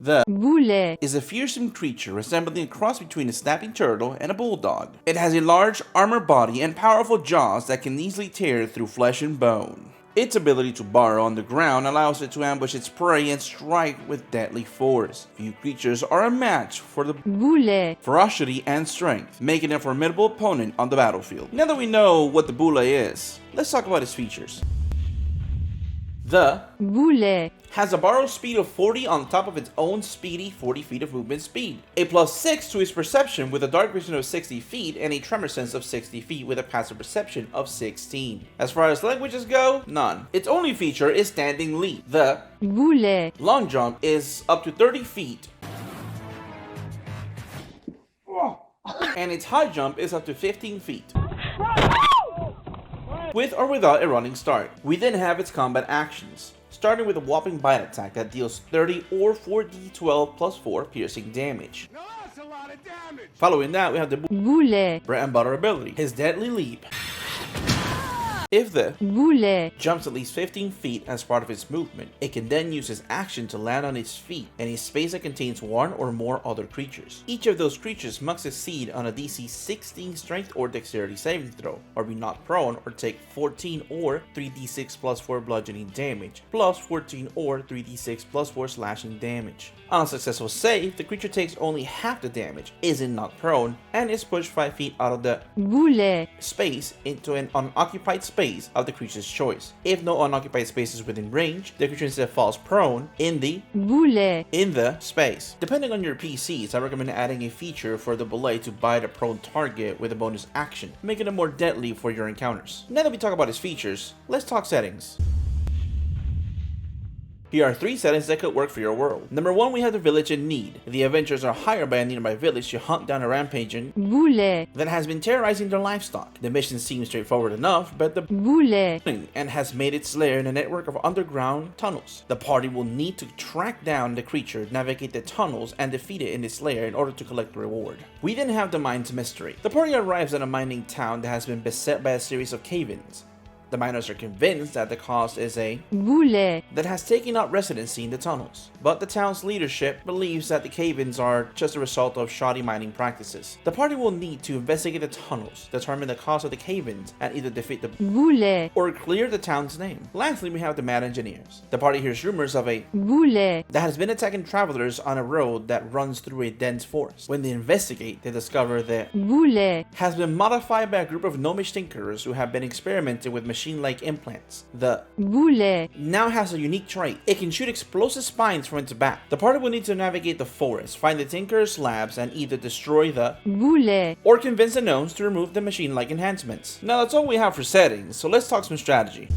The Bulette. is a fearsome creature resembling a cross between a snapping turtle and a bulldog. It has a large armored body and powerful jaws that can easily tear through flesh and bone. Its ability to burrow on the ground allows it to ambush its prey and strike with deadly force. Few creatures are a match for the Bulette. ferocity and strength, making it a formidable opponent on the battlefield. Now that we know what the Bulette is, let's talk about its features. The Bulette. has a borrowed speed of 40 on top of its own speedy 40 feet of movement speed, a +6 to its perception with a dark vision of 60 feet and a tremor sense of 60 feet with a passive perception of 16. As far as languages go, none. Its only feature is standing leap. The Bulette. long jump is up to 30 feet, and its high jump is up to 15 feet. With or without a running start. We then have its combat actions, starting with a whopping bite attack that deals 30 or 4d12 plus 4 piercing damage. No, that's a lot of damage. Following that, we have the Bulette. bread and butter ability, his deadly leap. If the Bulette. jumps at least 15 feet as part of its movement, it can then use its action to land on its feet in a space that contains one or more other creatures. Each of those creatures must succeed on a DC 16 strength or dexterity saving throw, or be knocked prone or take 14 or 3d6 plus 4 bludgeoning damage, plus 14 or 3d6 plus 4 slashing damage. On a successful save, the creature takes only half the damage, isn't knocked prone, and is pushed 5 feet out of the Bulette. space into an unoccupied space of the creature's choice. If no unoccupied space is within range, the creature instead falls prone in the space. Depending on your PCs, I recommend adding a feature for the Bulette to bite a prone target with a bonus action, making it more deadly for your encounters. Now that we talk about its features, let's talk settings. Here are 3 settings that could work for your world. Number 1, we have the village in need. The adventurers are hired by a nearby village to hunt down a rampaging Bulette. that has been terrorizing their livestock. The mission seems straightforward enough, but the Bulette. and has made its lair in a network of underground tunnels. The party will need to track down the creature, navigate the tunnels, and defeat it in its lair in order to collect the reward. We then have the mine's mystery. The party arrives at a mining town that has been beset by a series of cave-ins. The miners are convinced that the cause is a Bulette. that has taken up residency in the tunnels, but the town's leadership believes that the cave-ins are just a result of shoddy mining practices. The party will need to investigate the tunnels, determine the cause of the cave-ins, and either defeat the Bulette. or clear the town's name. Lastly, we have the mad engineers. The party hears rumors of a Bulette. that has been attacking travelers on a road that runs through a dense forest. When they investigate, they discover that Bulette. has been modified by a group of gnomish tinkerers who have been experimenting with machine-like implants. The Bulette. now has a unique trait. It can shoot explosive spines from its back. The party will need to navigate the forest, find the tinkerers' labs, and either destroy the Bulette. or convince the gnomes to remove the machine-like enhancements. Now that's all we have for settings, so let's talk some strategy.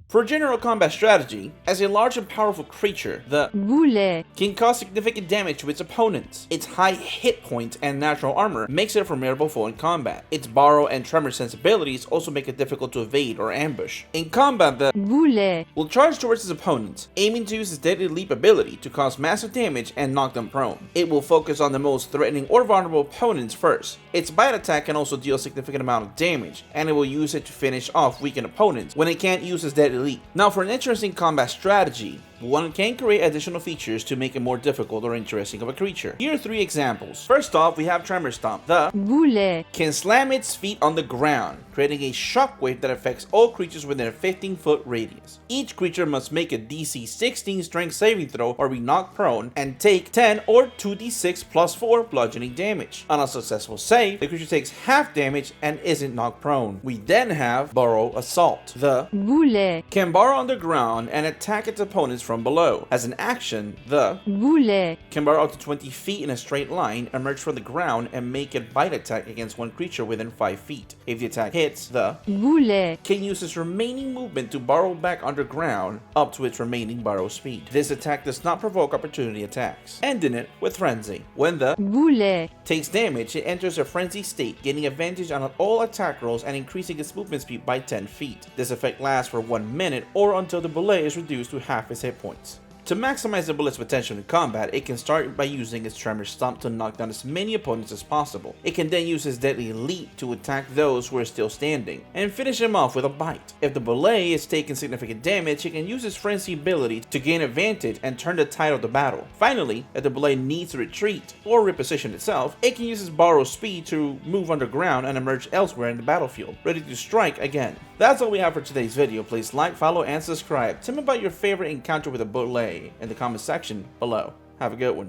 For general combat strategy, as a large and powerful creature, the Bulette. can cause significant damage to its opponents. Its high hit points and natural armor makes it a formidable foe in combat. Its borrow and tremor sensibilities also make it difficult to evade or ambush. In combat, the Bulette. will charge towards its opponents, aiming to use its deadly leap ability to cause massive damage and knock them prone. It will focus on the most threatening or vulnerable opponents first. Its bite attack can also deal a significant amount of damage, and it will use it to finish off weakened opponents when it can't use its deadly leap. Now for an interesting combat strategy, one can create additional features to make it more difficult or interesting of a creature. Here are 3 examples. First off, we have Tremor Stomp. The Bulette. can slam its feet on the ground, creating a shockwave that affects all creatures within a 15-foot radius. Each creature must make a DC 16 strength saving throw or be knocked prone and take 10 or 2d6 plus 4 bludgeoning damage. On a successful save, the creature takes half damage and isn't knocked prone. We then have Burrow Assault. The Bulette. can burrow on the ground and attack its opponents from below. As an action, the Bulette. can burrow up to 20 feet in a straight line, emerge from the ground, and make a bite attack against one creature within 5 feet. If the attack hits, the Bulette. can use its remaining movement to burrow back underground up to its remaining burrow speed. This attack does not provoke opportunity attacks. Ending it with Frenzy. When the Bulette. takes damage, it enters a frenzy state, gaining advantage on all attack rolls and increasing its movement speed by 10 feet. This effect lasts for 1 minute or until the Bulette is reduced to half its hit points. To maximize the Bulette's potential in combat, it can start by using its Tremor Stomp to knock down as many opponents as possible. It can then use his deadly leap to attack those who are still standing, and finish them off with a bite. If the Bulette is taking significant damage, he can use his Frenzy ability to gain advantage and turn the tide of the battle. Finally, if the Bulette needs to retreat or reposition itself, it can use its borrowed speed to move underground and emerge elsewhere in the battlefield, ready to strike again. That's all we have for today's video. Please like, follow, and subscribe. Tell me about your favorite encounter with a Bulette in the comment section below. Have a good one.